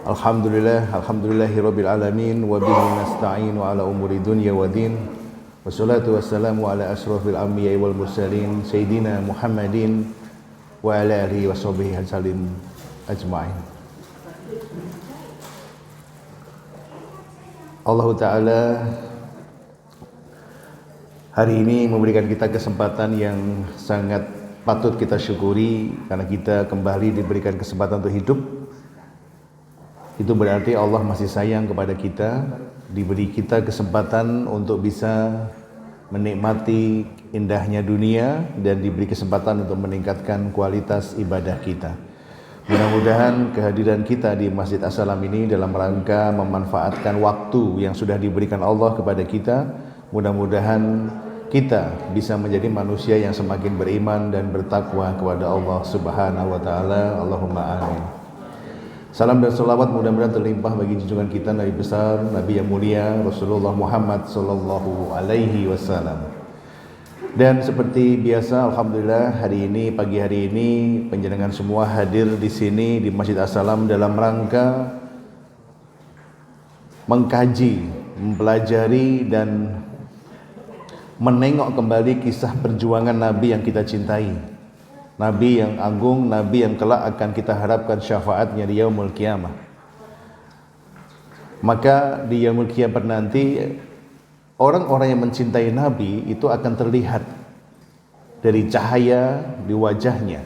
Alhamdulillahirabbil alamin wa bihi nasta'in wa ala umuri dunya wa din. Wassalatu wassalamu ala asrofil anbiya'i wal mursalin sayyidina Muhammadin wa ala alihi washabihi sallim ajma'in. Allah Ta'ala hari ini memberikan kita kesempatan yang sangat patut kita syukuri, karena kita kembali diberikan kesempatan untuk hidup. Itu berarti Allah masih sayang kepada kita, diberi kita kesempatan untuk bisa menikmati indahnya dunia dan diberi kesempatan untuk meningkatkan kualitas ibadah kita. Mudah-mudahan kehadiran kita di Masjid As-Salam ini dalam rangka memanfaatkan waktu yang sudah diberikan Allah kepada kita, mudah-mudahan kita bisa menjadi manusia yang semakin beriman dan bertakwa kepada Allah Subhanahu wa taala. Allahumma amin. Salam dan salawat mudah-mudahan terlimpah bagi junjungan kita Nabi besar, Nabi yang mulia Rasulullah Muhammad sallallahu alaihi wasallam. Dan seperti biasa, alhamdulillah pagi hari ini panjenengan semua hadir di sini di Masjid As-Salam dalam rangka mengkaji, mempelajari dan menengok kembali kisah perjuangan Nabi yang kita cintai, Nabi yang agung, Nabi yang kelak akan kita harapkan syafaatnya di yaumul qiyamah. Maka di yaumul qiyamah nanti orang-orang yang mencintai Nabi itu akan terlihat dari cahaya di wajahnya.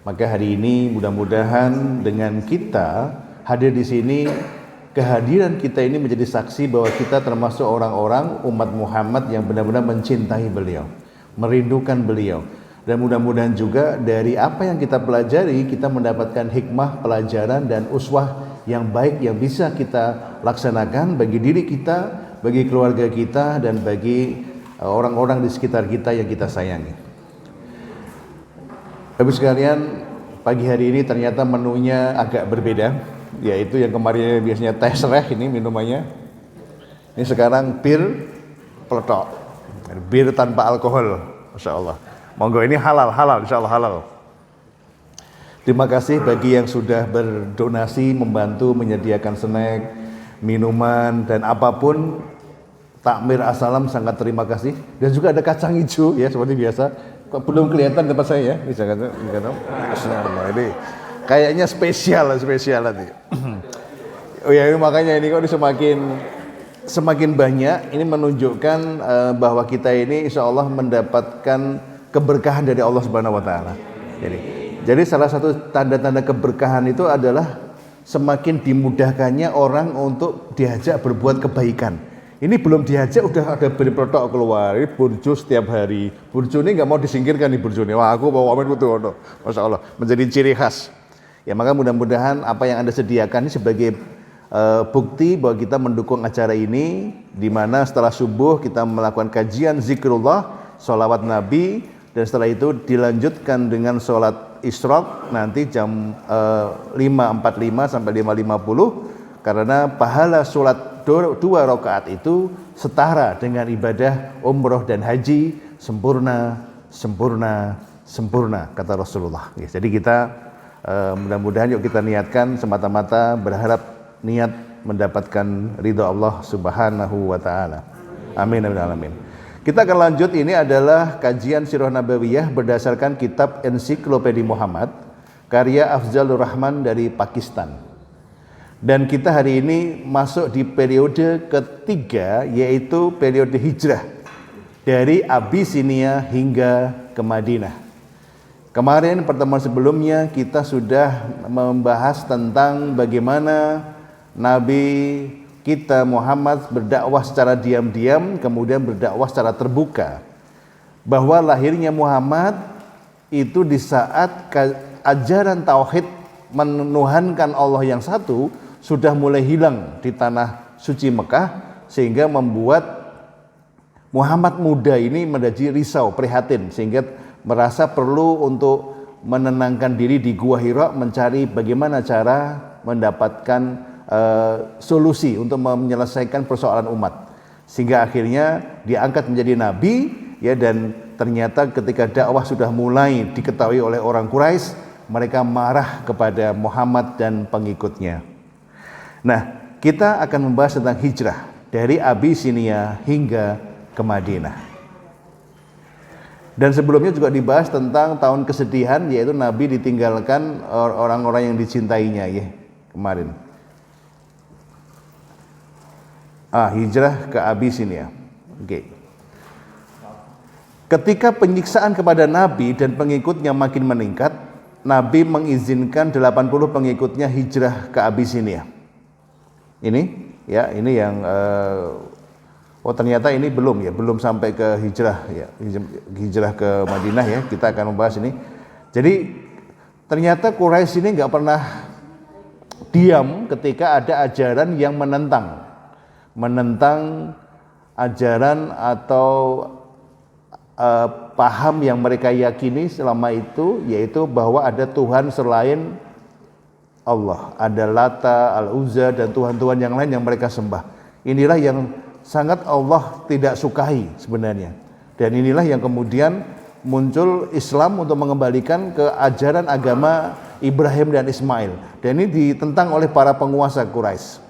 Maka hari ini mudah-mudahan dengan kita hadir di sini, kehadiran kita ini menjadi saksi bahwa kita termasuk orang-orang umat Muhammad yang benar-benar mencintai beliau, merindukan beliau. Dan mudah-mudahan juga dari apa yang kita pelajari, kita mendapatkan hikmah, pelajaran dan uswah yang baik yang bisa kita laksanakan bagi diri kita, bagi keluarga kita, dan bagi orang-orang di sekitar kita yang kita sayangi. Bapak sekalian, pagi hari ini ternyata menunya agak berbeda, yaitu yang kemarin biasanya teh sereh, ini minumannya. Ini sekarang bir peletok, bir tanpa alkohol, Masya Allah. Monggo, ini halal, insya Allah halal. Terima kasih bagi yang sudah berdonasi, membantu menyediakan snack, minuman dan apapun. Takmir As-Salam sangat terima kasih. Dan juga ada kacang hijau ya seperti biasa. Kok belum kelihatan tempat saya ya? Ini kayaknya spesial nanti. Oh ya, makanya ini kok semakin banyak. Ini menunjukkan bahwa kita ini insya Allah mendapatkan keberkahan dari Allah Subhanahu wa taala. Jadi salah satu tanda-tanda keberkahan itu adalah semakin dimudahkannya orang untuk diajak berbuat kebaikan. Ini belum diajak udah ada berprotok keluar. Ini burjo setiap hari. Burjo ini nggak mau disingkirkan nih burjo ini. Wah, aku bawa amin betul. Masya Allah, menjadi ciri khas. Ya, maka mudah-mudahan apa yang Anda sediakan ini sebagai bukti bahwa kita mendukung acara ini, di mana setelah subuh kita melakukan kajian zikrullah, sholawat Nabi, dan setelah itu dilanjutkan dengan sholat isyraq nanti jam 5.45 sampai 5.50, karena pahala sholat 2 rakaat itu setara dengan ibadah umroh dan haji, sempurna kata Rasulullah. Jadi kita mudah-mudahan yuk kita niatkan semata-mata berharap niat mendapatkan ridha Allah Subhanahu wa taala. Amin amin amin. Kita akan lanjut, ini adalah kajian Sirah Nabawiyah berdasarkan kitab Ensiklopedia Muhammad karya Afzalur Rahman dari Pakistan. Dan kita hari ini masuk di periode ketiga, yaitu periode hijrah dari Abyssinia hingga ke Madinah. Kemarin pertemuan sebelumnya kita sudah membahas tentang bagaimana Nabi kita Muhammad berdakwah secara diam-diam, kemudian berdakwah secara terbuka. Bahwa lahirnya Muhammad itu di saat ajaran tauhid menuhankan Allah yang satu sudah mulai hilang di tanah suci Mekah, sehingga membuat Muhammad muda ini menjadi risau, prihatin, sehingga merasa perlu untuk menenangkan diri di Gua Hira, mencari bagaimana cara mendapatkan solusi untuk menyelesaikan persoalan umat, sehingga akhirnya diangkat menjadi nabi ya. Dan ternyata ketika dakwah sudah mulai diketahui oleh orang Quraisy, mereka marah kepada Muhammad dan pengikutnya. Nah, kita akan membahas tentang hijrah dari Abyssinia hingga ke Madinah. Dan sebelumnya juga dibahas tentang tahun kesedihan, yaitu Nabi ditinggalkan orang-orang yang dicintainya ya, kemarin. Hijrah ke Abyssinia. Oke. Ketika penyiksaan kepada Nabi dan pengikutnya makin meningkat, Nabi mengizinkan 80 pengikutnya hijrah ke Abyssinia. Ini yang ternyata ini belum sampai ke hijrah ke Madinah ya. Kita akan membahas ini. Jadi ternyata Quraisy ini nggak pernah diam ketika ada ajaran yang menentang ajaran atau paham yang mereka yakini selama itu, yaitu bahwa ada Tuhan selain Allah, ada Lata, Al-Uzza dan Tuhan-Tuhan yang lain yang mereka sembah. Inilah yang sangat Allah tidak sukai sebenarnya. Dan inilah yang kemudian muncul Islam untuk mengembalikan ke ajaran agama Ibrahim dan Ismail. Dan ini ditentang oleh para penguasa Quraisy.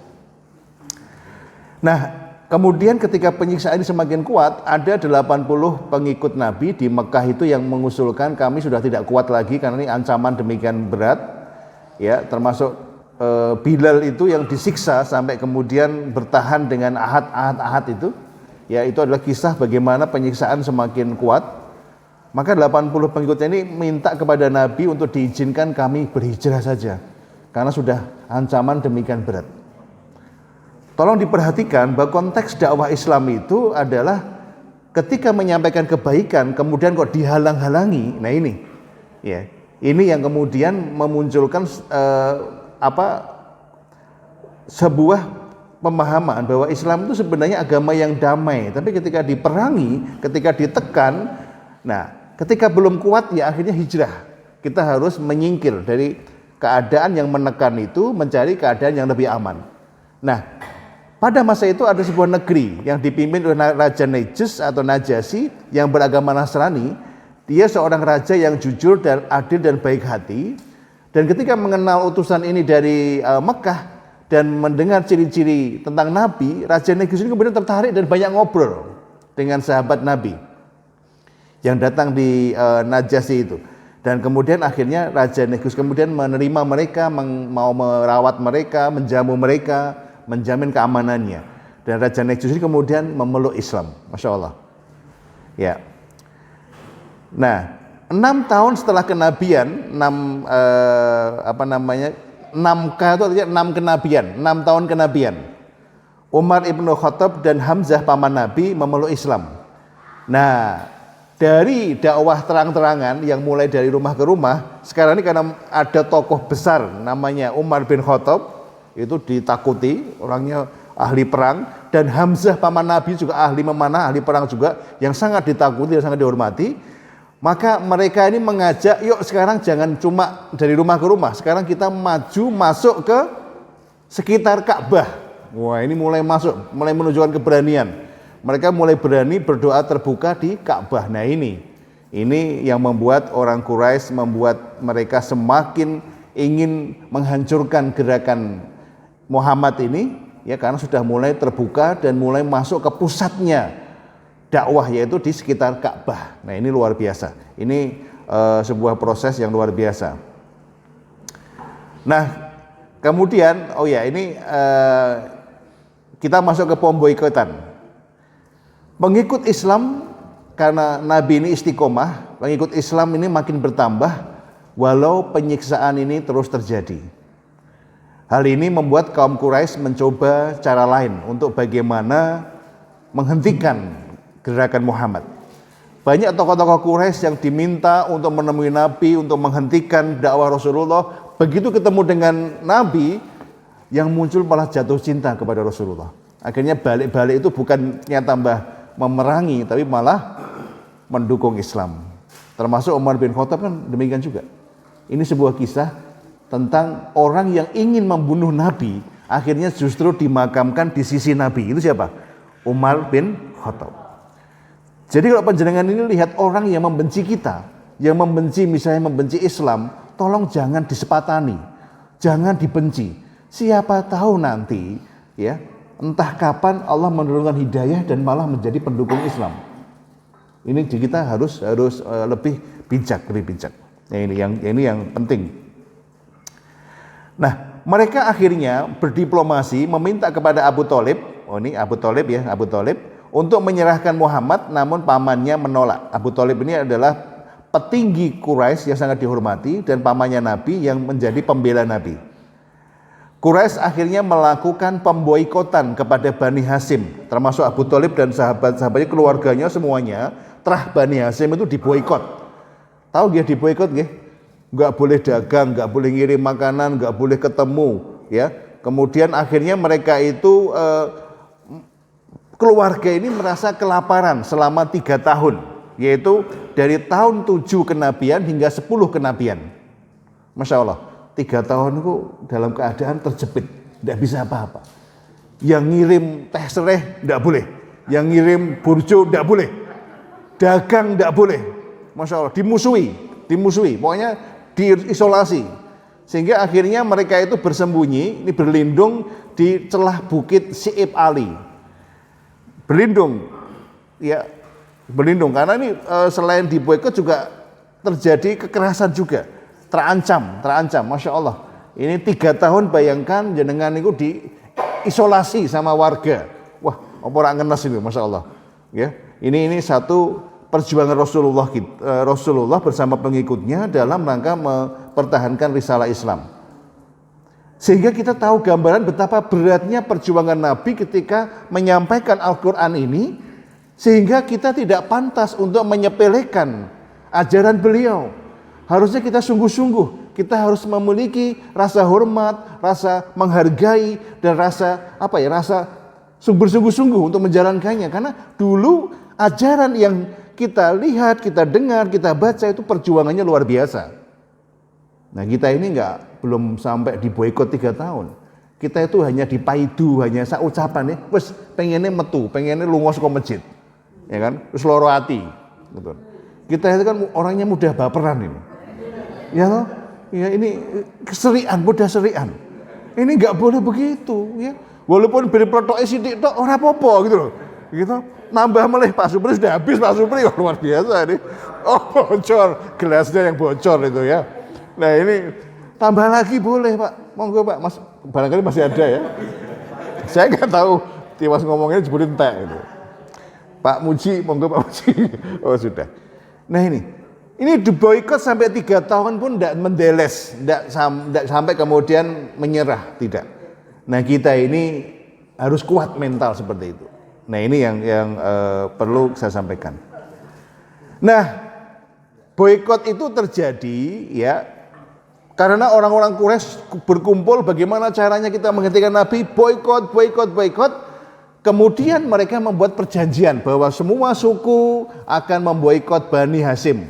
Nah, kemudian ketika penyiksaan ini semakin kuat, ada 80 pengikut Nabi di Mekah itu yang mengusulkan, kami sudah tidak kuat lagi karena ini ancaman demikian berat. Ya, termasuk Bilal itu yang disiksa sampai kemudian bertahan dengan ahad itu. Ya, itu adalah kisah bagaimana penyiksaan semakin kuat. Maka 80 pengikutnya ini minta kepada Nabi untuk diizinkan kami berhijrah saja, karena sudah ancaman demikian berat. Tolong diperhatikan bahwa konteks dakwah Islam itu adalah ketika menyampaikan kebaikan kemudian kok dihalang-halangi. Nah ini, ya, ini yang kemudian memunculkan sebuah pemahaman bahwa Islam itu sebenarnya agama yang damai. Tapi ketika diperangi, ketika ditekan, nah ketika belum kuat ya akhirnya hijrah. Kita harus menyingkir dari keadaan yang menekan itu, mencari keadaan yang lebih aman. Nah, pada masa itu ada sebuah negeri yang dipimpin oleh Raja Najis atau Najasyi yang beragama Nasrani. Dia seorang raja yang jujur dan adil dan baik hati. Dan ketika mengenal utusan ini dari Mekah dan mendengar ciri-ciri tentang Nabi, Raja Najis ini kemudian tertarik dan banyak ngobrol dengan sahabat Nabi yang datang di Najasyi itu. Dan kemudian akhirnya Raja Najis kemudian menerima mereka, mau merawat mereka, menjamu mereka, menjamin keamanannya. Dan Raja Najis ini kemudian memeluk Islam. Masya Allah. Ya. Nah, 6 tahun setelah kenabian, 6K itu artinya 6 kenabian, 6 tahun kenabian. Umar ibnu Khattab dan Hamzah paman Nabi memeluk Islam. Nah, dari dakwah terang-terangan yang mulai dari rumah ke rumah, sekarang ini karena ada tokoh besar namanya Umar bin Khattab, itu ditakuti, orangnya ahli perang, dan Hamzah paman Nabi juga ahli memanah, ahli perang juga, yang sangat ditakuti dan sangat dihormati. Maka mereka ini mengajak, yuk sekarang jangan cuma dari rumah ke rumah, sekarang kita maju masuk ke sekitar Ka'bah. Wah, ini mulai menunjukkan keberanian. Mereka mulai berani berdoa terbuka di Ka'bah. Nah ini yang membuat orang Quraisy, membuat mereka semakin ingin menghancurkan gerakan Muhammad ini, ya, karena sudah mulai terbuka dan mulai masuk ke pusatnya dakwah, yaitu di sekitar Ka'bah. Nah ini luar biasa. Ini sebuah proses yang luar biasa. Nah kemudian, kita masuk ke pemboikotan. Pengikut Islam, karena Nabi ini istiqomah, pengikut Islam ini makin bertambah walau penyiksaan ini terus terjadi. Hal ini membuat kaum Quraisy mencoba cara lain untuk bagaimana menghentikan gerakan Muhammad. Banyak tokoh-tokoh Quraisy yang diminta untuk menemui Nabi untuk menghentikan dakwah Rasulullah. Begitu ketemu dengan Nabi, yang muncul malah jatuh cinta kepada Rasulullah. Akhirnya balik-balik itu bukannya tambah memerangi, tapi malah mendukung Islam. Termasuk Umar bin Khattab kan demikian juga. Ini sebuah kisah tentang orang yang ingin membunuh Nabi, akhirnya justru dimakamkan di sisi Nabi. Itu siapa? Umar bin Khattab. Jadi kalau panjenengan ini lihat orang yang membenci kita, yang membenci misalnya membenci Islam, tolong jangan disepatani, jangan dibenci. Siapa tahu nanti ya, entah kapan Allah menurunkan hidayah dan malah menjadi pendukung Islam. Ini kita harus lebih bijak. Nah, ini yang penting. Nah, mereka akhirnya berdiplomasi meminta kepada Abu Thalib, Abu Thalib untuk menyerahkan Muhammad, namun pamannya menolak. Abu Thalib ini adalah petinggi Quraisy yang sangat dihormati dan pamannya Nabi yang menjadi pembela Nabi. Quraisy akhirnya melakukan pemboikotan kepada Bani Hashim, termasuk Abu Thalib dan sahabat-sahabatnya, keluarganya semuanya, terah Bani Hashim itu diboikot. Tahu dia diboikot nggih? Nggak boleh dagang, nggak boleh ngirim makanan, nggak boleh ketemu, ya. Kemudian akhirnya mereka itu keluarga ini merasa kelaparan selama 3 tahun, yaitu dari tahun 7 kenabian hingga 10 kenabian. Masya Allah. 3 tahun itu dalam keadaan terjepit, tidak bisa apa-apa. Yang ngirim teh sereh tidak boleh, yang ngirim burjo tidak boleh, dagang tidak boleh. Masya Allah, dimusuhi, pokoknya diisolasi. Sehingga akhirnya mereka itu bersembunyi, ini berlindung di celah bukit Si'ib Ali. Berlindung karena ini selain diboikot juga terjadi kekerasan juga. Terancam, Masya Allah. Ini 3 tahun bayangkan jenengan itu diisolasi sama warga. Wah, apa orang ngenes itu, Masya Allah. Ya, ini satu perjuangan Rasulullah bersama pengikutnya dalam rangka mempertahankan risalah Islam. Sehingga kita tahu gambaran betapa beratnya perjuangan Nabi ketika menyampaikan Al-Quran ini, sehingga kita tidak pantas untuk menyepelekan ajaran beliau. Harusnya kita sungguh-sungguh, kita harus memiliki rasa hormat, rasa menghargai, dan rasa sungguh-sungguh untuk menjalankannya. Karena dulu ajaran yang kita lihat, kita dengar, kita baca itu perjuangannya luar biasa. Nah, kita ini belum sampai diboikot 3 tahun. Kita itu hanya dipaidu, hanya ucapan nih, wes pengennya metu, pengennya lungos ke masjid, ya kan, terus loro hati, gitu. Kita itu kan orangnya mudah baperan ini. Ya, ini mudah serian. Ini nggak boleh begitu, ya. Walaupun beri protok sidik tok ora apa-apa gitu loh. Gitu. Nambah meleh Pak Supri sudah habis Pak Supri, luar biasa ini. Oh, bocor, gelasnya yang bocor itu ya. Nah, ini tambah lagi boleh Pak. Monggo Pak, Mas barangkali masih ada ya. Saya nggak tahu Tiwas ngomongnya sebutin teh gitu. Pak Muji, monggo Pak Muji. Oh, sudah. Nah, ini diboikot sampai 3 tahun pun tidak mendeles, tidak sampai kemudian menyerah, tidak. Nah, kita ini harus kuat mental seperti itu. Nah, ini yang perlu saya sampaikan. Nah, boikot itu terjadi ya karena orang-orang Quraisy berkumpul, bagaimana caranya kita menghentikan Nabi, boikot. Kemudian mereka membuat perjanjian bahwa semua suku akan memboikot Bani Hashim.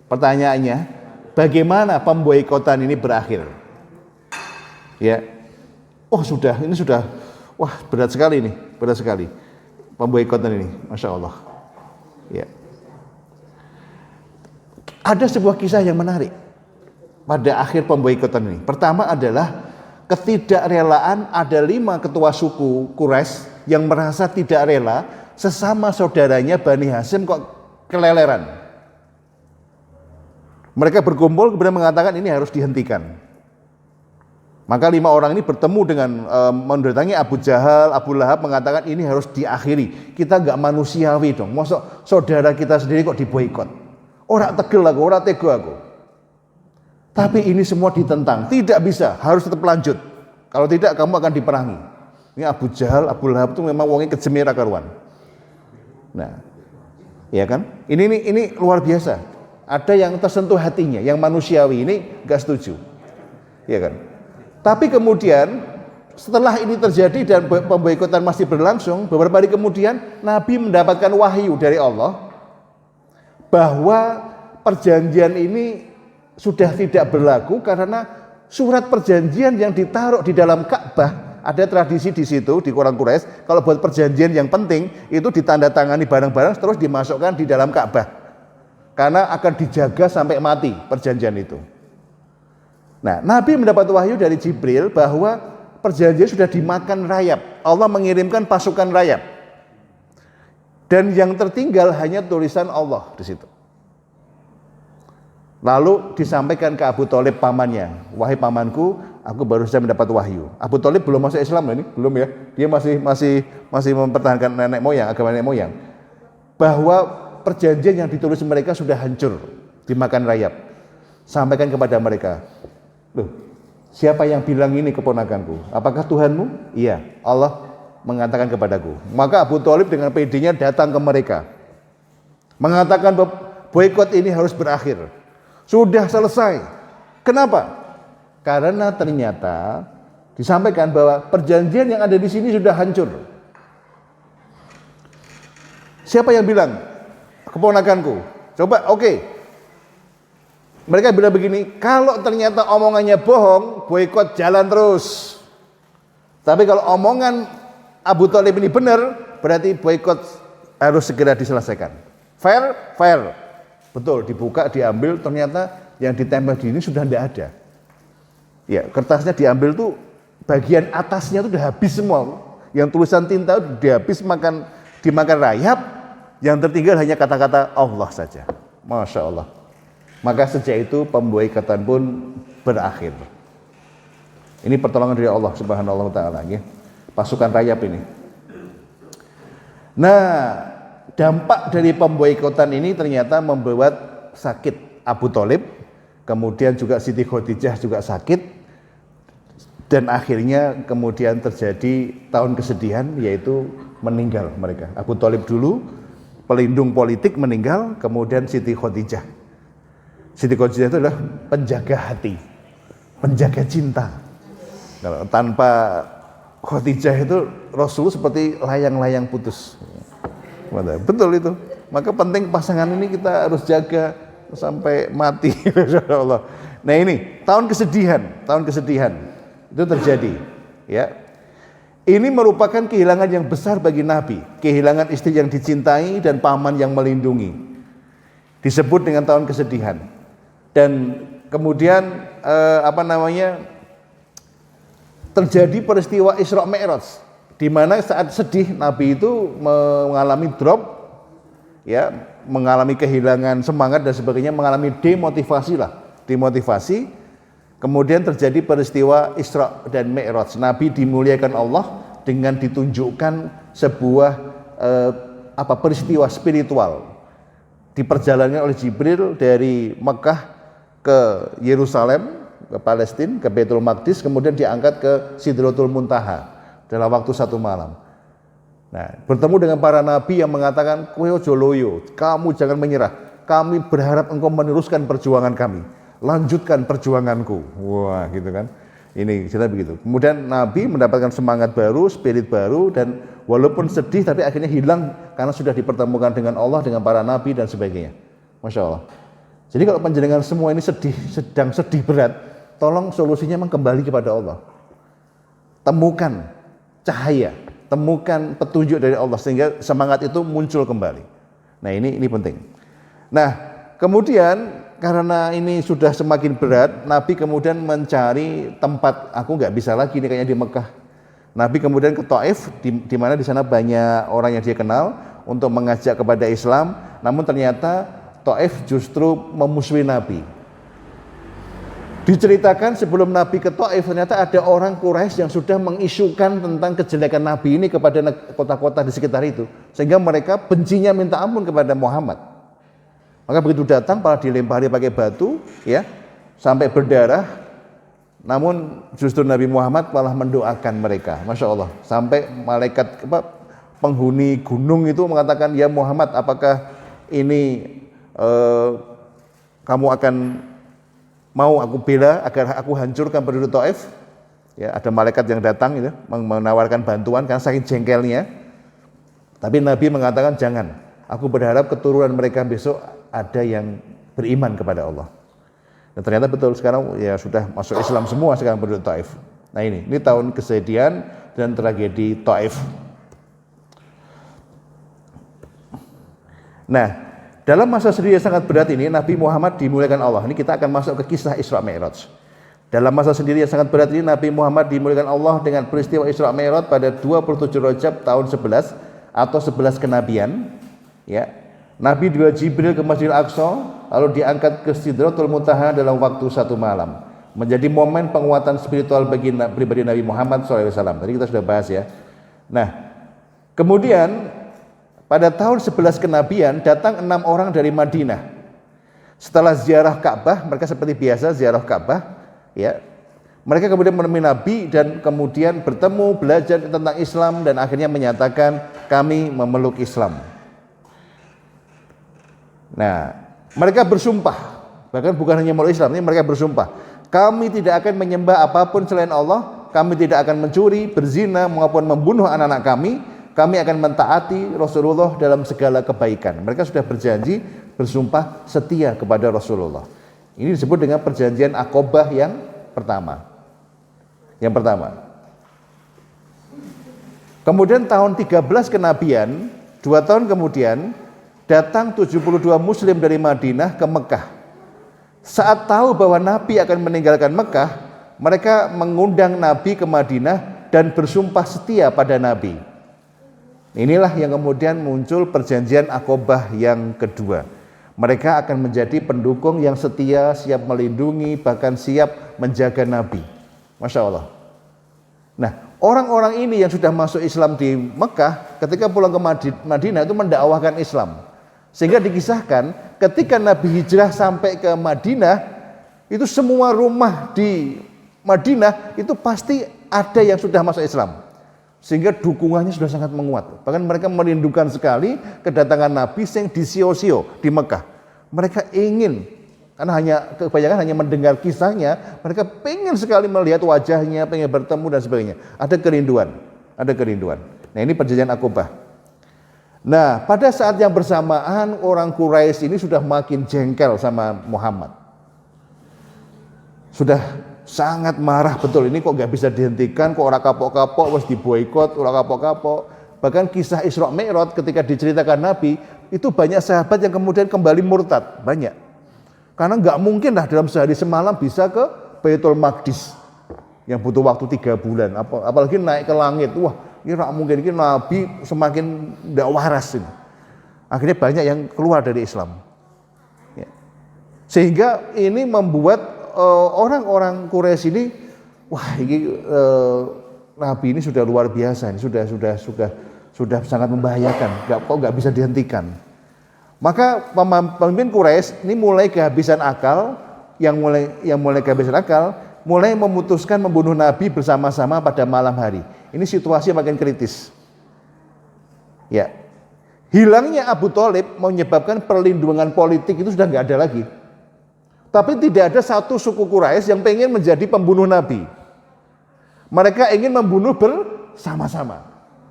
Pertanyaannya, bagaimana pemboikotan ini berakhir? Ya, ini sudah, wah berat sekali pemboikotan ini, Masya Allah. Ya, ada sebuah kisah yang menarik pada akhir pemboikotan ini. Pertama adalah ketidakrelaan ada 5 ketua suku Quraisy yang merasa tidak rela sesama saudaranya Bani Hashim kok keleleran. Mereka berkumpul kemudian mengatakan ini harus dihentikan. Maka 5 orang ini bertemu dengan mendatangi Abu Jahal, Abu Lahab, mengatakan ini harus diakhiri. Kita nggak manusiawi dong. Masa saudara kita sendiri kok diboikot? Ora tegel aku, ora tego aku. Tapi ini semua ditentang. Tidak bisa, harus tetap lanjut. Kalau tidak kamu akan diperangi. Ini Abu Jahal, Abu Lahab itu memang wongnya kejemira karuan. Nah, ya kan? Ini luar biasa. Ada yang tersentuh hatinya, yang manusiawi ini nggak setuju, ya kan? Tapi kemudian setelah ini terjadi dan pemboikotan masih berlangsung, beberapa hari kemudian Nabi mendapatkan wahyu dari Allah bahwa perjanjian ini sudah tidak berlaku karena surat perjanjian yang ditaruh di dalam Ka'bah, ada tradisi di situ di Quran Quraisy, kalau buat perjanjian yang penting itu ditandatangani bareng-bareng terus dimasukkan di dalam Ka'bah. Karena akan dijaga sampai mati perjanjian itu. Nah, Nabi mendapat wahyu dari Jibril bahwa perjanjian sudah dimakan rayap. Allah mengirimkan pasukan rayap. Dan yang tertinggal hanya tulisan Allah di situ. Lalu disampaikan ke Abu Thalib pamannya, wahai pamanku, aku baru saja mendapat wahyu. Abu Thalib belum masuk Islam loh ini, belum ya. Dia masih mempertahankan nenek moyang, agama nenek moyang. Bahwa perjanjian yang ditulis mereka sudah hancur, dimakan rayap. Sampaikan kepada mereka. Loh, siapa yang bilang ini keponakanku? Apakah Tuhanmu? Iya, Allah mengatakan kepadaku. Maka Abu Thalib dengan PD-nya datang ke mereka. Mengatakan boikot ini harus berakhir. Sudah selesai. Kenapa? Karena ternyata disampaikan bahwa perjanjian yang ada di sini sudah hancur. Siapa yang bilang? Keponakanku. Coba, oke. Mereka bilang begini, kalau ternyata omongannya bohong, boikot jalan terus. Tapi kalau omongan Abu Thalib ini benar, berarti boikot harus segera diselesaikan. Fair? Fair. Betul, dibuka, diambil, ternyata yang ditempel di ini sudah tidak ada. Ya, kertasnya diambil tuh bagian atasnya tuh udah habis semua. Yang tulisan tinta udah habis dimakan rayap, yang tertinggal hanya kata-kata Allah saja. Masya Allah. Maka sejak itu pemboikotan pun berakhir. Ini pertolongan dari Allah Subhanahu wa taala, ya. Pasukan rayap ini. Nah, dampak dari pemboikotan ini ternyata membuat sakit Abu Thalib, kemudian juga Siti Khadijah juga sakit, dan akhirnya kemudian terjadi tahun kesedihan, yaitu meninggal mereka. Abu Thalib dulu, pelindung politik, meninggal, kemudian Siti Khadijah. Siti Khadijah itu adalah penjaga hati, penjaga cinta. Kalau tanpa Khadijah itu Rasul seperti layang-layang putus. Betul itu. Maka penting pasangan ini kita harus jaga sampai mati. Insyaallah. Nah ini tahun kesedihan itu terjadi. Ya, ini merupakan kehilangan yang besar bagi Nabi. Kehilangan istri yang dicintai dan paman yang melindungi. Disebut dengan tahun kesedihan. Dan kemudian terjadi peristiwa Isra Mi'raj, di mana saat sedih Nabi itu mengalami drop, ya, mengalami kehilangan semangat dan sebagainya, mengalami demotivasi. Kemudian terjadi peristiwa Isra dan Mi'raj. Nabi dimuliakan Allah dengan ditunjukkan sebuah peristiwa spiritual. Diperjalankan oleh Jibril dari Mekah ke Yerusalem, ke Palestina, ke Baitul Maqdis, kemudian diangkat ke Sidratul Muntaha dalam waktu 1 malam. Nah, bertemu dengan para nabi yang mengatakan, kowe ojo loyo, kamu jangan menyerah. Kami berharap engkau meneruskan perjuangan kami. Lanjutkan perjuanganku. Wah, gitu kan. Ini cerita begitu. Kemudian Nabi mendapatkan semangat baru, spirit baru, dan walaupun sedih tapi akhirnya hilang karena sudah dipertemukan dengan Allah, dengan para nabi dan sebagainya. Masya Allah. Jadi kalau panjenengan semua ini sedang sedih berat, tolong solusinya memang kembali kepada Allah. Temukan cahaya, temukan petunjuk dari Allah sehingga semangat itu muncul kembali. Nah ini penting. Nah kemudian karena ini sudah semakin berat, Nabi kemudian mencari tempat. Aku nggak bisa lagi nih kayaknya di Mekah. Nabi kemudian ke Taif, di mana di sana banyak orang yang dia kenal untuk mengajak kepada Islam. Namun ternyata Taif justru memusuhi Nabi. Diceritakan sebelum Nabi ke Taif ternyata ada orang Quraisy yang sudah mengisukan tentang kejelekan Nabi ini kepada kota-kota di sekitar itu, sehingga mereka bencinya minta ampun kepada Muhammad. Maka begitu datang malah dilempari pakai batu, ya, sampai berdarah. Namun justru Nabi Muhammad malah mendoakan mereka, Masya Allah. Sampai malaikat penghuni gunung itu mengatakan, ya Muhammad, apakah ini kamu akan mau aku bela agar aku hancurkan penduduk Taif? Ya, ada malaikat yang datang itu menawarkan bantuan karena saking jengkelnya. Tapi Nabi mengatakan jangan. Aku berharap keturunan mereka besok ada yang beriman kepada Allah. Dan ternyata betul sekarang ya sudah masuk Islam semua sekarang penduduk Taif. Nah ini tahun kesedihan dan tragedi Taif. Nah, dalam masa sedih yang sangat berat ini, Nabi Muhammad dimuliakan Allah. Ini kita akan masuk ke kisah Isra Mi'raj. Dalam masa sendiri yang sangat berat ini, Nabi Muhammad dimuliakan Allah dengan peristiwa Isra Mi'raj pada 27 Rajab tahun 11 atau 11 kenabian. Ya, Nabi dibawa Jibril ke Masjidil Aqsa, lalu diangkat ke Sidratul Muntaha dalam waktu 1 malam. Menjadi momen penguatan spiritual bagi pribadi Nabi Muhammad SAW. Tadi kita sudah bahas ya. Nah, kemudian pada tahun 11 kenabian datang 6 orang dari Madinah. Setelah ziarah Ka'bah, mereka seperti biasa ziarah Ka'bah. Ya, mereka kemudian menemui Nabi dan kemudian bertemu, belajar tentang Islam dan akhirnya menyatakan kami memeluk Islam. Nah, mereka bersumpah, bahkan bukan hanya memeluk Islam, ini mereka bersumpah, kami tidak akan menyembah apapun selain Allah, kami tidak akan mencuri, berzina maupun membunuh anak-anak kami akan mentaati Rasulullah dalam segala kebaikan. Mereka sudah berjanji, bersumpah setia kepada Rasulullah. Ini disebut dengan perjanjian Aqabah yang pertama. Yang pertama. Kemudian tahun 13 kenabian, 2 tahun kemudian, datang 72 muslim dari Madinah ke Mekah. Saat tahu bahwa Nabi akan meninggalkan Mekah, mereka mengundang Nabi ke Madinah dan bersumpah setia pada Nabi. Inilah yang kemudian muncul perjanjian Aqabah yang kedua. Mereka akan menjadi pendukung yang setia, siap melindungi, bahkan siap menjaga Nabi. Masya Allah. Nah, orang-orang ini yang sudah masuk Islam di Mekah, ketika pulang ke Madinah itu mendakwahkan Islam. Sehingga dikisahkan ketika Nabi hijrah sampai ke Madinah, itu semua rumah di Madinah itu pasti ada yang sudah masuk Islam. Sehingga dukungannya sudah sangat menguat. Bahkan mereka merindukan sekali kedatangan Nabi yang disio-sio di Mekah. Mereka ingin, karena kebanyakan hanya mendengar kisahnya, mereka pengen sekali melihat wajahnya, pengen bertemu dan sebagainya. Ada kerinduan. Nah, ini perjanjian Aqabah. Nah, pada saat yang bersamaan orang Quraisy ini sudah makin jengkel sama Muhammad. Sudah sangat marah betul, ini kok nggak bisa dihentikan, kok ora kapok-kapok, wes diboikot, ora kapok-kapok. Bahkan kisah Isra Mi'raj ketika diceritakan Nabi, itu banyak sahabat yang kemudian kembali murtad, banyak. Karena nggak mungkin lah dalam sehari semalam bisa ke Baitul Maqdis yang butuh waktu 3 bulan, apalagi naik ke langit. Wah, ini nggak mungkin, ini Nabi semakin nggak waras ini. Akhirnya banyak yang keluar dari Islam. Ya. Sehingga ini membuat orang-orang Quraisy ini, wah ini Nabi ini sudah luar biasa, ini sudah sangat membahayakan, kok nggak bisa dihentikan. Maka pemimpin Quraisy ini mulai kehabisan akal, yang mulai kehabisan akal, mulai memutuskan membunuh Nabi bersama-sama pada malam hari. Ini situasi makin kritis. Ya, hilangnya Abu Thalib menyebabkan perlindungan politik itu sudah nggak ada lagi. Tapi tidak ada satu suku Quraisy yang pengen menjadi pembunuh Nabi. Mereka ingin membunuh bersama-sama.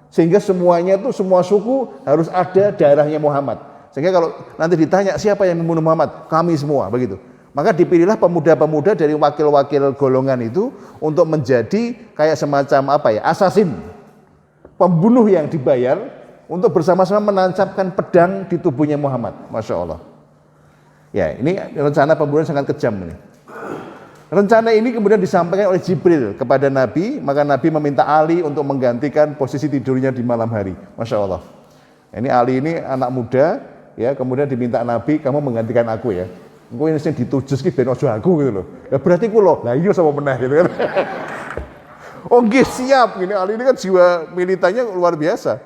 Sehingga semuanya itu, semua suku harus ada darahnya Muhammad. Sehingga kalau nanti ditanya siapa yang membunuh Muhammad, kami semua, begitu. Maka dipilihlah pemuda-pemuda dari wakil-wakil golongan itu untuk menjadi kayak semacam assassin. Pembunuh yang dibayar untuk bersama-sama menancapkan pedang di tubuhnya Muhammad. Masya Allah. Ya, ini rencana pembunuhan sangat kejam ini. Rencana ini kemudian disampaikan oleh Jibril kepada Nabi, maka Nabi meminta Ali untuk menggantikan posisi tidurnya di malam hari. Masya Allah. Ini Ali ini anak muda, ya, kemudian diminta Nabi, kamu menggantikan aku ya. Engko ini sing ditujus ki ben aja aku gitu loh. Ya berarti kulo. Lah iya sama meneh gitu kan. Oh nggih siap gini. Ali ini kan jiwa militannya luar biasa.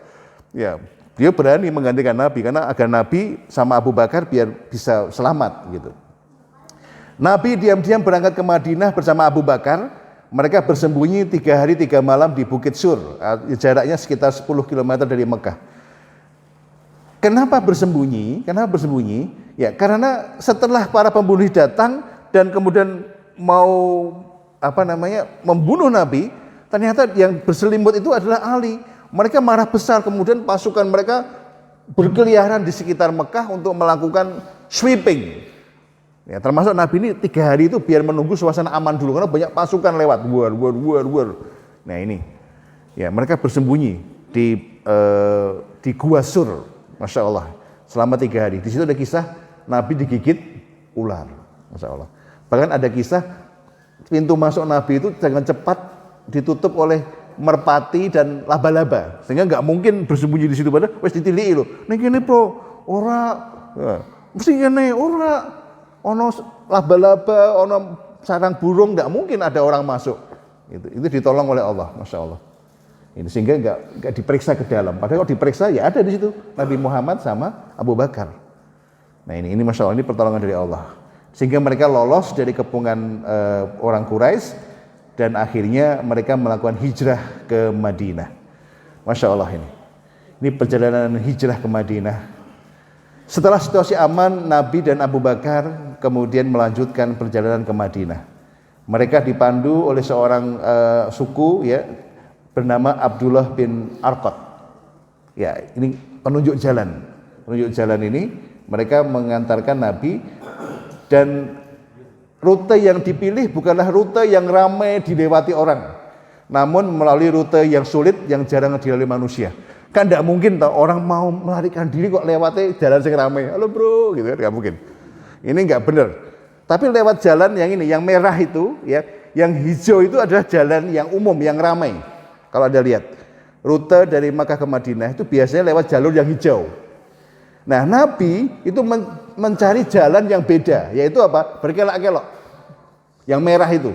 Ya, dia berani menggantikan Nabi karena agar Nabi sama Abu Bakar biar bisa selamat gitu. Nabi diam-diam berangkat ke Madinah bersama Abu Bakar. Mereka bersembunyi 3 hari 3 malam di Bukit Sur, jaraknya sekitar 10 km dari Mekah. Kenapa bersembunyi? Ya, karena setelah para pembunuh datang dan kemudian mau membunuh Nabi, ternyata yang berselimut itu adalah Ali. Mereka marah besar, kemudian pasukan mereka berkeliaran di sekitar Mekah untuk melakukan sweeping. Ya, termasuk Nabi ini 3 hari itu biar menunggu suasana aman dulu karena banyak pasukan lewat. War. Nah ini, ya mereka bersembunyi di Gua Sur, Masya Allah, selama 3 hari. Di situ ada kisah Nabi digigit ular, Masya Allah. Bahkan ada kisah pintu masuk Nabi itu dengan cepat ditutup oleh merpati dan laba-laba, sehingga nggak mungkin bersembunyi di situ. Padahal wes ditiliki lho. Ning kene po ora mesti kene ora ono laba-laba, ono sarang burung, nggak mungkin ada orang masuk. Itu ditolong oleh Allah, masya Allah. Ini sehingga nggak diperiksa ke dalam. Padahal kalau diperiksa ya ada di situ Nabi Muhammad sama Abu Bakar. Nah ini masya Allah, ini pertolongan dari Allah. Sehingga mereka lolos dari kepungan orang Quraisy dan akhirnya mereka melakukan hijrah ke Madinah. Masya Allah ini perjalanan hijrah ke Madinah. Setelah situasi aman, Nabi dan Abu Bakar kemudian melanjutkan perjalanan ke Madinah. Mereka dipandu oleh seorang suku ya bernama Abdullah bin Arqad. Ya, ini penunjuk jalan. Penunjuk jalan ini mereka mengantarkan Nabi, dan rute yang dipilih bukanlah rute yang ramai dilewati orang, namun melalui rute yang sulit, yang jarang dilalui manusia. Kan tidak mungkin toh orang mau melarikan diri kok lewati jalan yang ramai. Halo bro, gitu kan, nggak mungkin. Ini nggak benar. Tapi lewat jalan yang ini, yang merah itu, ya, yang hijau itu adalah jalan yang umum, yang ramai. Kalau Anda lihat, rute dari Makkah ke Madinah itu biasanya lewat jalur yang hijau. Nah, Nabi itu mencari jalan yang beda, yaitu apa? Berkelok-kelok. Yang merah itu.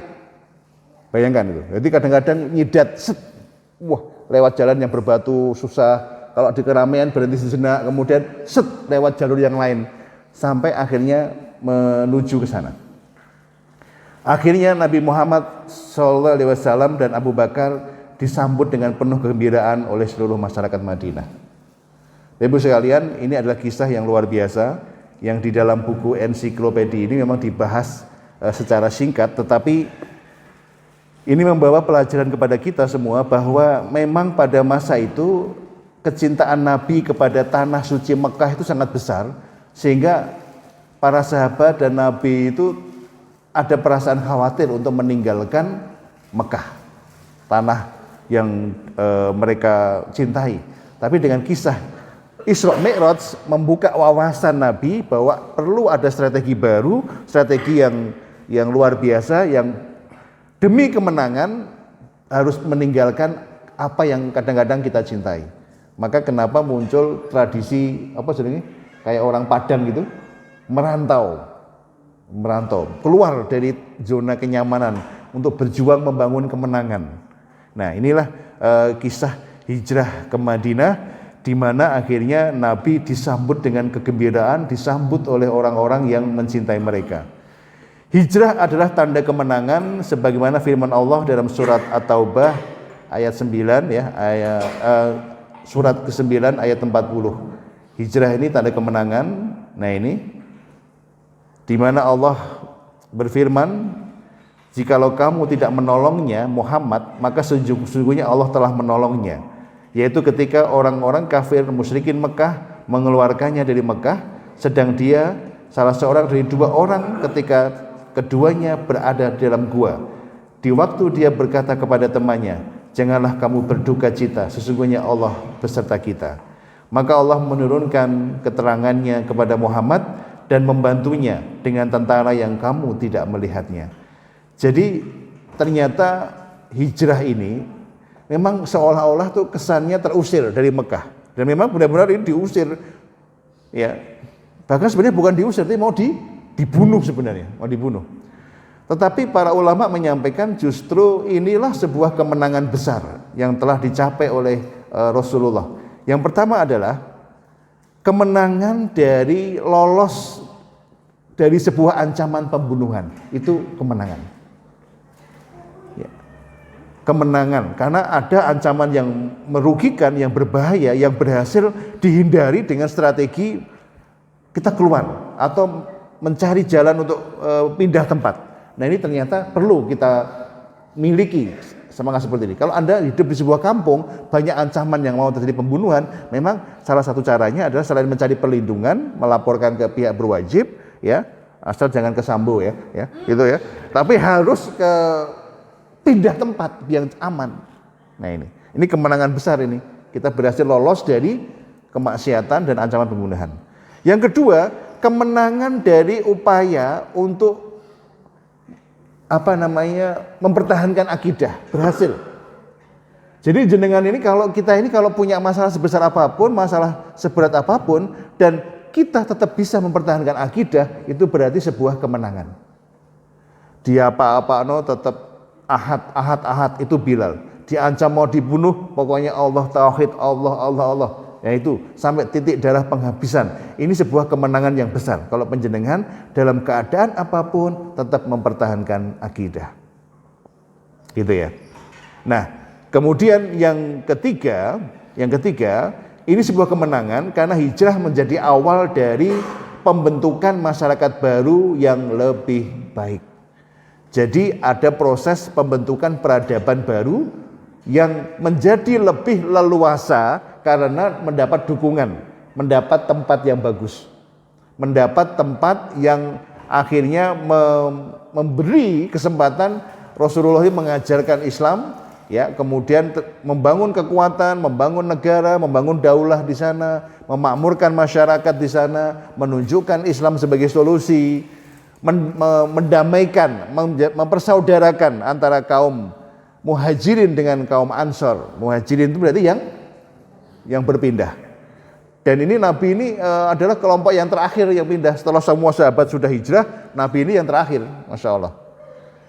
Bayangkan itu. Jadi kadang-kadang nyidat, wah, lewat jalan yang berbatu susah. Kalau di keramaian berhenti sejenak, kemudian lewat jalur yang lain sampai akhirnya menuju ke sana. Akhirnya Nabi Muhammad SAW dan Abu Bakar disambut dengan penuh kegembiraan oleh seluruh masyarakat Madinah. Ibu sekalian, ini adalah kisah yang luar biasa yang di dalam buku ensiklopedia ini memang dibahas secara singkat, tetapi ini membawa pelajaran kepada kita semua bahwa memang pada masa itu kecintaan Nabi kepada tanah suci Mekah itu sangat besar, sehingga para sahabat dan Nabi itu ada perasaan khawatir untuk meninggalkan Mekah, tanah yang mereka cintai. Tapi dengan kisah Isra Mi'raj membuka wawasan Nabi bahwa perlu ada strategi baru, strategi yang luar biasa, yang demi kemenangan harus meninggalkan apa yang kadang-kadang kita cintai. Maka kenapa muncul tradisi apa sebenarnya kayak orang Padang gitu, merantau keluar dari zona kenyamanan untuk berjuang membangun kemenangan. Nah, inilah kisah hijrah ke Madinah, di mana akhirnya Nabi disambut dengan kegembiraan, disambut oleh orang-orang yang mencintai mereka. Hijrah adalah tanda kemenangan sebagaimana firman Allah dalam surat At-Taubah ayat 9 ya, surat ke-9 ayat 40. Hijrah ini tanda kemenangan. Nah, ini di mana Allah berfirman, jikalau kamu tidak menolongnya Muhammad, maka sesungguhnya Allah telah menolongnya. Yaitu ketika orang-orang kafir musyrikin Mekah mengeluarkannya dari Mekah, sedang dia salah seorang dari dua orang ketika keduanya berada di dalam gua. Di waktu dia berkata kepada temannya, janganlah kamu berduka cita, sesungguhnya Allah beserta kita. Maka Allah menurunkan keterangannya kepada Muhammad dan membantunya dengan tentara yang kamu tidak melihatnya. Jadi ternyata hijrah ini memang seolah-olah tuh kesannya terusir dari Mekah, dan memang benar-benar ini diusir, ya. Bahkan sebenarnya bukan diusir, tapi mau dibunuh sebenarnya, mau dibunuh. Tetapi para ulama menyampaikan justru inilah sebuah kemenangan besar yang telah dicapai oleh Rasulullah. Yang pertama adalah kemenangan dari lolos dari sebuah ancaman pembunuhan, itu kemenangan. Kemenangan, karena ada ancaman yang merugikan, yang berbahaya, yang berhasil dihindari dengan strategi kita keluar atau mencari jalan untuk pindah tempat. Nah, ini ternyata perlu kita miliki semangat seperti ini. Kalau Anda hidup di sebuah kampung, banyak ancaman yang mau terjadi pembunuhan, memang salah satu caranya adalah selain mencari perlindungan, melaporkan ke pihak berwajib, ya, asal jangan ke Sambo ya, gitu ya. Tapi harus ke pindah tempat yang aman. Nah, ini kemenangan besar ini. Kita berhasil lolos dari kemaksiatan dan ancaman pembunuhan. Yang kedua, kemenangan dari upaya untuk mempertahankan akidah, berhasil. Jadi jenengan ini kalau punya masalah sebesar apapun, masalah seberat apapun, dan kita tetap bisa mempertahankan akidah, itu berarti sebuah kemenangan. Dia apa-apa tetap ahad itu Bilal. Diancam mau dibunuh, pokoknya Allah tauhid, Allah. Ya itu sampai titik darah penghabisan. Ini sebuah kemenangan yang besar. Kalau penjenengan dalam keadaan apapun tetap mempertahankan akidah. Gitu ya. Nah, kemudian yang ketiga, ini sebuah kemenangan karena hijrah menjadi awal dari pembentukan masyarakat baru yang lebih baik. Jadi ada proses pembentukan peradaban baru yang menjadi lebih leluasa karena mendapat dukungan, mendapat tempat yang bagus, mendapat tempat yang akhirnya memberi kesempatan Rasulullah mengajarkan Islam, ya, kemudian membangun kekuatan, membangun negara, membangun daulah di sana, memakmurkan masyarakat di sana, menunjukkan Islam sebagai solusi, mendamaikan, mempersaudarakan antara kaum Muhajirin dengan kaum Ansor. Muhajirin itu berarti yang berpindah. Dan ini Nabi ini adalah kelompok yang terakhir yang pindah. Setelah semua sahabat sudah hijrah, Nabi ini yang terakhir, Masya Allah.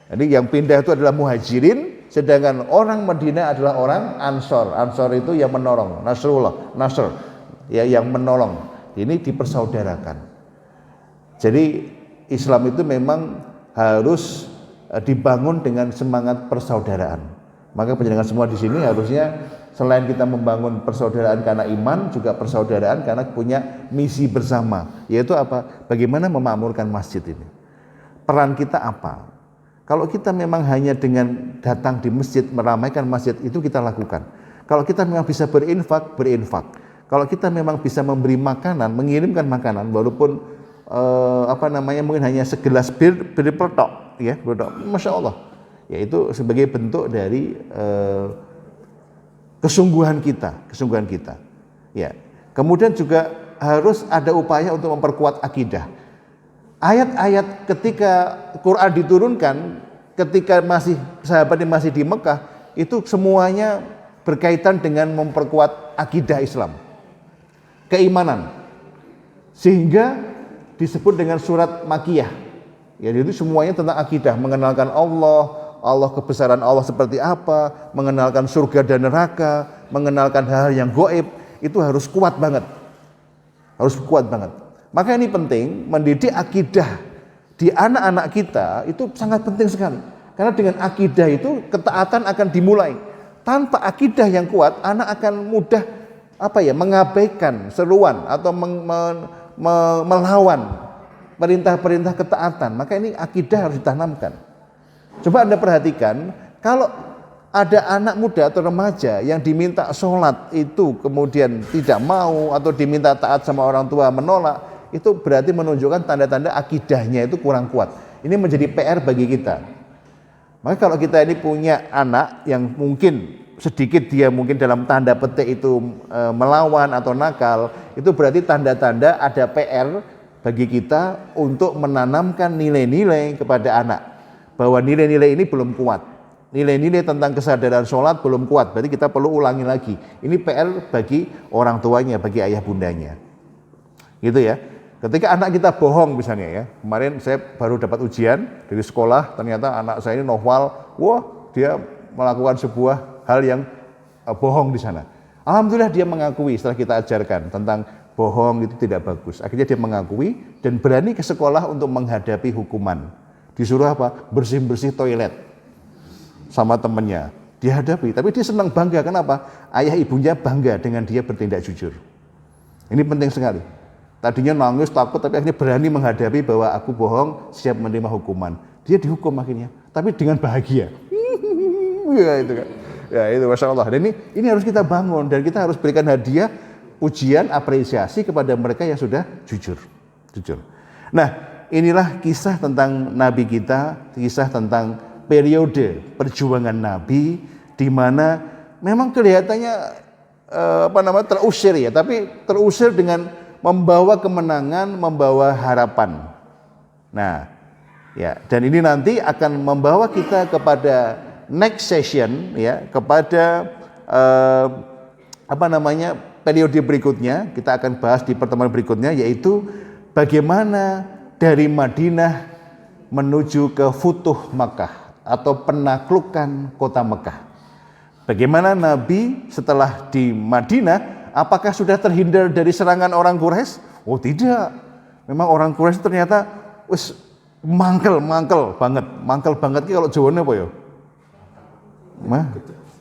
Jadi yang pindah itu adalah Muhajirin, sedangkan orang Madinah adalah orang Ansor. Ansor itu yang menolong, Nasr, ya, yang menolong. Ini dipersaudarakan. Jadi Islam itu memang harus dibangun dengan semangat persaudaraan. Maka penjenengan semua di sini harusnya selain kita membangun persaudaraan karena iman, juga persaudaraan karena punya misi bersama, yaitu apa? Bagaimana memakmurkan masjid ini. Peran kita apa? Kalau kita memang hanya dengan datang di masjid, meramaikan masjid, itu kita lakukan. Kalau kita memang bisa berinfak. Kalau kita memang bisa memberi makanan, mengirimkan makanan, walaupun mungkin hanya segelas bir peletok, ya, Masya Allah, yaitu sebagai bentuk dari kesungguhan kita, ya. Kemudian juga harus ada upaya untuk memperkuat akidah. Ayat-ayat ketika Quran diturunkan, ketika sahabat masih di Mekah, itu semuanya berkaitan dengan memperkuat akidah Islam, keimanan, sehingga disebut dengan surat Makiyah. Ya, itu semuanya tentang akidah, mengenalkan Allah, kebesaran Allah seperti apa, mengenalkan surga dan neraka, mengenalkan hal-hal yang gaib, itu harus kuat banget. Maka ini penting, mendidik akidah di anak-anak kita itu sangat penting sekali. Karena dengan akidah itu ketaatan akan dimulai. Tanpa akidah yang kuat, anak akan mudah mengabaikan seruan atau melawan perintah-perintah ketaatan. Maka ini akidah harus ditanamkan. Coba Anda perhatikan, kalau ada anak muda atau remaja yang diminta sholat itu kemudian tidak mau, atau diminta taat sama orang tua menolak, itu berarti menunjukkan tanda-tanda akidahnya itu kurang kuat. Ini menjadi PR bagi kita. Maka kalau kita ini punya anak yang mungkin sedikit dia mungkin dalam tanda petik itu melawan atau nakal, itu berarti tanda-tanda ada PR bagi kita untuk menanamkan nilai-nilai kepada anak, bahwa nilai-nilai ini belum kuat, nilai-nilai tentang kesadaran sholat belum kuat, berarti kita perlu ulangi lagi. Ini PR bagi orang tuanya, bagi ayah bundanya, gitu ya. Ketika anak kita bohong misalnya, ya, kemarin saya baru dapat ujian dari sekolah, ternyata anak saya ini nohwal, dia melakukan sebuah hal yang bohong di sana. Alhamdulillah dia mengakui setelah kita ajarkan tentang bohong itu tidak bagus. Akhirnya dia mengakui dan berani ke sekolah untuk menghadapi hukuman. Disuruh bersih-bersih toilet sama temannya. Dihadapi, tapi dia senang, bangga. Kenapa? Ayah ibunya bangga dengan dia bertindak jujur. Ini penting sekali. Tadinya nangis, takut, tapi akhirnya berani menghadapi bahwa aku bohong, siap menerima hukuman. Dia dihukum akhirnya, tapi dengan bahagia. Ya itu kan. Ya itu, Masya Allah. Dan ini harus kita bangun, dan kita harus berikan hadiah, ujian, apresiasi kepada mereka yang sudah jujur. Nah, inilah kisah tentang Nabi kita, kisah tentang periode perjuangan Nabi, di mana memang kelihatannya terusir, ya, tapi terusir dengan membawa kemenangan, membawa harapan. Nah, Ya, dan ini nanti akan membawa kita kepada next session, ya, kepada periode berikutnya. Kita akan bahas di pertemuan berikutnya, yaitu bagaimana dari Madinah menuju ke Futuh Makkah atau penaklukan kota Mekah. Bagaimana Nabi setelah di Madinah, apakah sudah terhindar dari serangan orang Quraisy? Oh tidak, memang orang Quraisy ternyata mangkel banget kalau Jawane apa ya?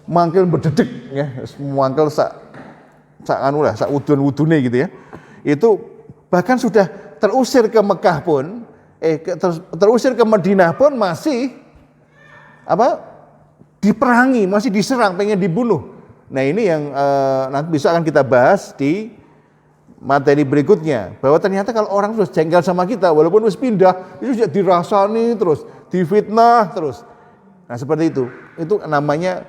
Mangkel berdedek ya, mangkel sak udun-udune gitu ya. Itu bahkan sudah terusir ke Mekah pun, terusir ke Madinah pun masih diperangi, masih diserang, pengen dibunuh. Nah ini yang nanti bisa akan kita bahas di materi berikutnya, bahwa ternyata kalau orang terus jengkel sama kita, walaupun terus pindah, itu sudah dirasani terus, difitnah terus. Nah seperti itu namanya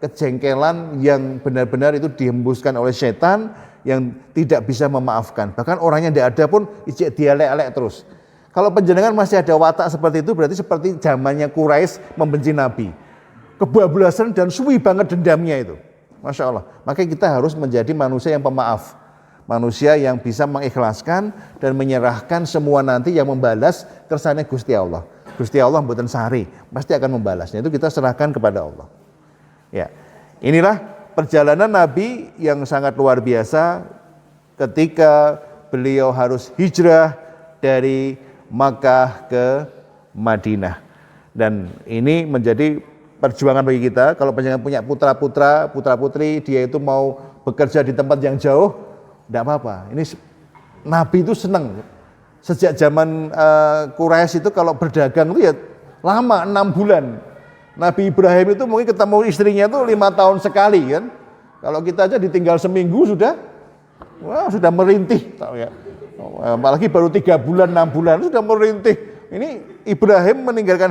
kejengkelan yang benar-benar itu dihembuskan oleh setan yang tidak bisa memaafkan. Bahkan orangnya tidak ada pun dia lelek terus. Kalau panjenengan masih ada watak seperti itu, berarti seperti zamannya Quraisy membenci Nabi. Kebablasan dan suwi banget dendamnya itu. Masya Allah. Maka kita harus menjadi manusia yang pemaaf. Manusia yang bisa mengikhlaskan dan menyerahkan semua nanti yang membalas kersane Gusti Allah. Gusti Allah mboten sari, pasti akan membalasnya. Itu kita serahkan kepada Allah. Ya. Inilah perjalanan Nabi yang sangat luar biasa ketika beliau harus hijrah dari Makkah ke Madinah. Dan ini menjadi perjuangan bagi kita. Kalau panjenengan punya putra-putri, dia itu mau bekerja di tempat yang jauh, tidak apa-apa. Ini Nabi itu senang. Sejak zaman Quraisy itu kalau berdagang itu ya lama, 6 bulan. Nabi Ibrahim itu mungkin ketemu istrinya itu 5 tahun sekali kan. Kalau kita aja ditinggal seminggu sudah merintih, tahu ya. Apalagi baru 3 bulan, 6 bulan sudah merintih. Ini Ibrahim meninggalkan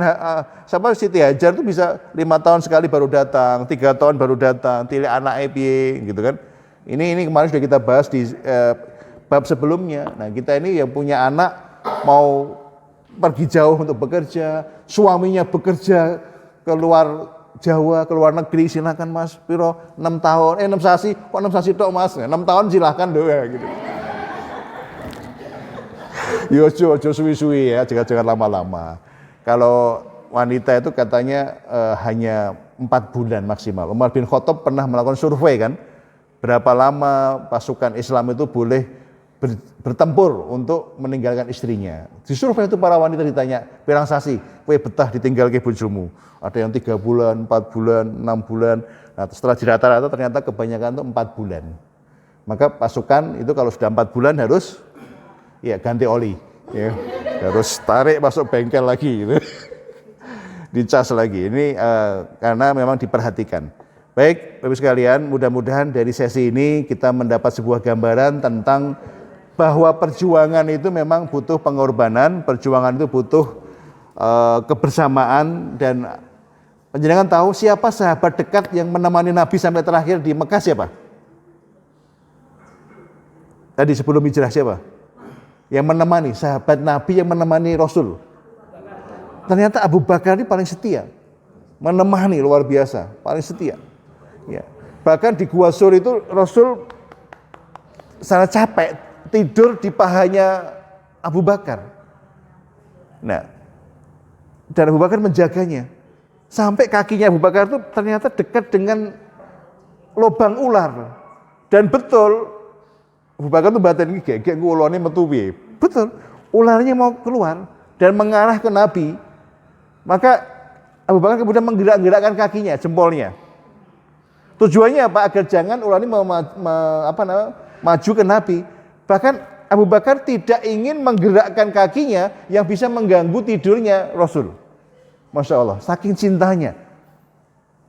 Siti Hajar itu bisa 5 tahun sekali baru datang, 3 tahun baru datang, tilik anak piye gitu kan. Ini kemarin sudah kita bahas di bab sebelumnya. Nah kita ini yang punya anak mau pergi jauh untuk bekerja, suaminya bekerja keluar Jawa, keluar negeri, silakan mas, piro 6 tahun, 6 sasi, kok 6 sasi tok mas, 6 tahun silahkan doa gitu. Ojo suwi-suwi ya, jangan lama-lama. Kalau wanita itu katanya hanya 4 bulan maksimal. Umar bin Khattab pernah melakukan survei kan, berapa lama pasukan Islam itu boleh bertempur untuk meninggalkan istrinya. Di survei itu para wanita ditanya, pirang sasi, kowe betah ditinggal ke bojomu? Ada yang 3 bulan, 4 bulan, 6 bulan. Nah, setelah dirata-rata ternyata kebanyakan itu 4 bulan. Maka pasukan itu kalau sudah 4 bulan harus ganti oli, ya. Harus tarik masuk bengkel lagi gitu. Dicas lagi. Ini karena memang diperhatikan. Baik, Bapak sekalian, mudah-mudahan dari sesi ini kita mendapat sebuah gambaran tentang bahwa perjuangan itu memang butuh pengorbanan, perjuangan itu butuh kebersamaan. Dan panjenengan tahu siapa sahabat dekat yang menemani Nabi sampai terakhir di Mekah siapa? Tadi sebelum hijrah siapa? Yang menemani, sahabat Nabi yang menemani Rasul. Ternyata Abu Bakar ini paling setia, menemani luar biasa, paling setia. Ya. Bahkan di Gua Sur itu Rasul sangat capek, tidur di pahanya Abu Bakar. Nah, dan Abu Bakar menjaganya. Sampai kakinya Abu Bakar itu ternyata dekat dengan lubang ular. Dan betul, Abu Bakar itu batin ini gegek ngulone metu piye. Betul, ularnya mau keluar dan mengarah ke Nabi. Maka Abu Bakar kemudian menggerak-gerakkan kakinya, jempolnya. Tujuannya apa? Agar jangan ular ini maju ke Nabi. Bahkan Abu Bakar tidak ingin menggerakkan kakinya yang bisa mengganggu tidurnya Rasul. Masya Allah, saking cintanya.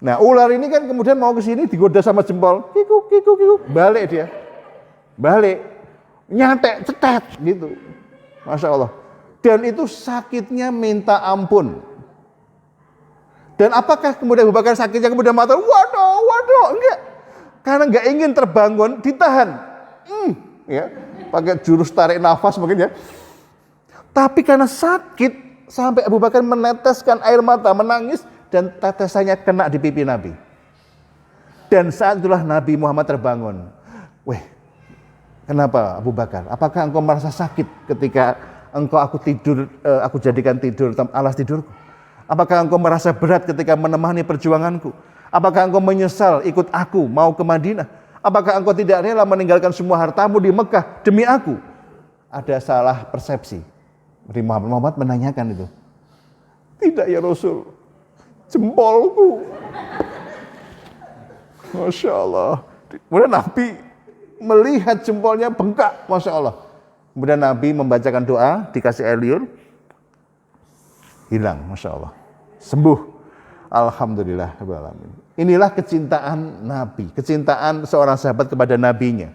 Nah, ular ini kan kemudian mau ke sini digoda sama jempol, kiku, balik dia. Balik, nyantek, cetet gitu. Masya Allah. Dan itu sakitnya minta ampun. Dan apakah kemudian Abu Bakar sakitnya kemudian mata, waduh, enggak. Karena enggak ingin terbangun, ditahan. Ya, pakai jurus tarik nafas mungkin ya. Tapi karena sakit, sampai Abu Bakar meneteskan air mata, menangis, dan tetesannya kena di pipi Nabi. Dan saat itulah Nabi Muhammad terbangun. Weh, kenapa Abu Bakar? Apakah engkau merasa sakit ketika aku tidur, aku jadikan tidur alas tidurku? Apakah engkau merasa berat ketika menemani perjuanganku? Apakah engkau menyesal ikut aku mau ke Madinah? Apakah engkau tidak rela meninggalkan semua hartamu di Mekah demi aku? Ada salah persepsi. Muhammad menanyakan itu. Tidak ya Rasul, jempolku. Masya Allah. Kemudian Nabi melihat jempolnya bengkak, Masya Allah. Kemudian Nabi membacakan doa, dikasih air liur, hilang, Masya Allah. Sembuh. Alhamdulillah. Inilah kecintaan Nabi, kecintaan seorang sahabat kepada Nabinya.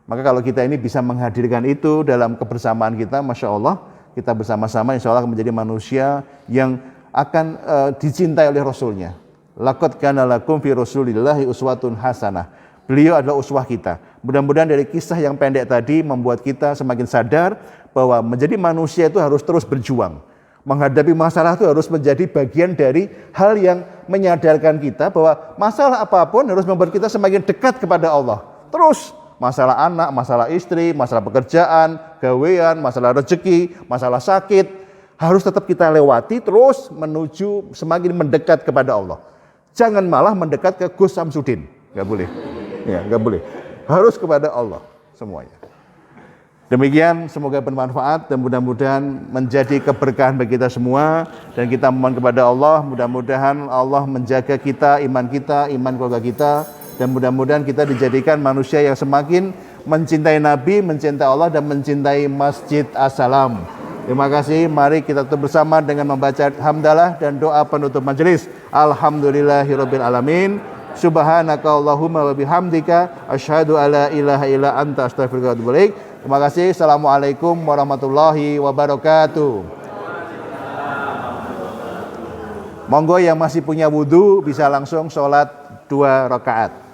Maka kalau kita ini bisa menghadirkan itu dalam kebersamaan kita, Masya Allah, kita bersama-sama insya Allah akan menjadi manusia yang akan dicintai oleh Rasulnya. Laqad kana lakum fi Rasulillahi uswatun hasanah. Beliau adalah uswah kita. Mudah-mudahan dari kisah yang pendek tadi membuat kita semakin sadar bahwa menjadi manusia itu harus terus berjuang. Menghadapi masalah itu harus menjadi bagian dari hal yang menyadarkan kita bahwa masalah apapun harus membuat kita semakin dekat kepada Allah. Terus masalah anak, masalah istri, masalah pekerjaan, gawean, masalah rezeki, masalah sakit harus tetap kita lewati terus menuju semakin mendekat kepada Allah. Jangan malah mendekat ke Gus Samsudin, nggak boleh. Ya, nggak boleh. Harus kepada Allah semuanya. Demikian, semoga bermanfaat dan mudah-mudahan menjadi keberkahan bagi kita semua dan kita memohon kepada Allah, mudah-mudahan Allah menjaga kita, iman keluarga kita, dan mudah-mudahan kita dijadikan manusia yang semakin mencintai Nabi, mencintai Allah dan mencintai Masjid As-Salam. Terima kasih, mari kita tutup bersama dengan membaca hamdalah dan doa penutup majelis. Alhamdulillahirabbil alamin. Subhanaka Allahumma wa bihamdika asyhadu alla ilaha illa anta astaghfiruka wa atubu ilaik. Terima kasih. Assalamualaikum warahmatullahi wabarakatuh. Monggo yang masih punya wudu bisa langsung sholat 2 rakaat.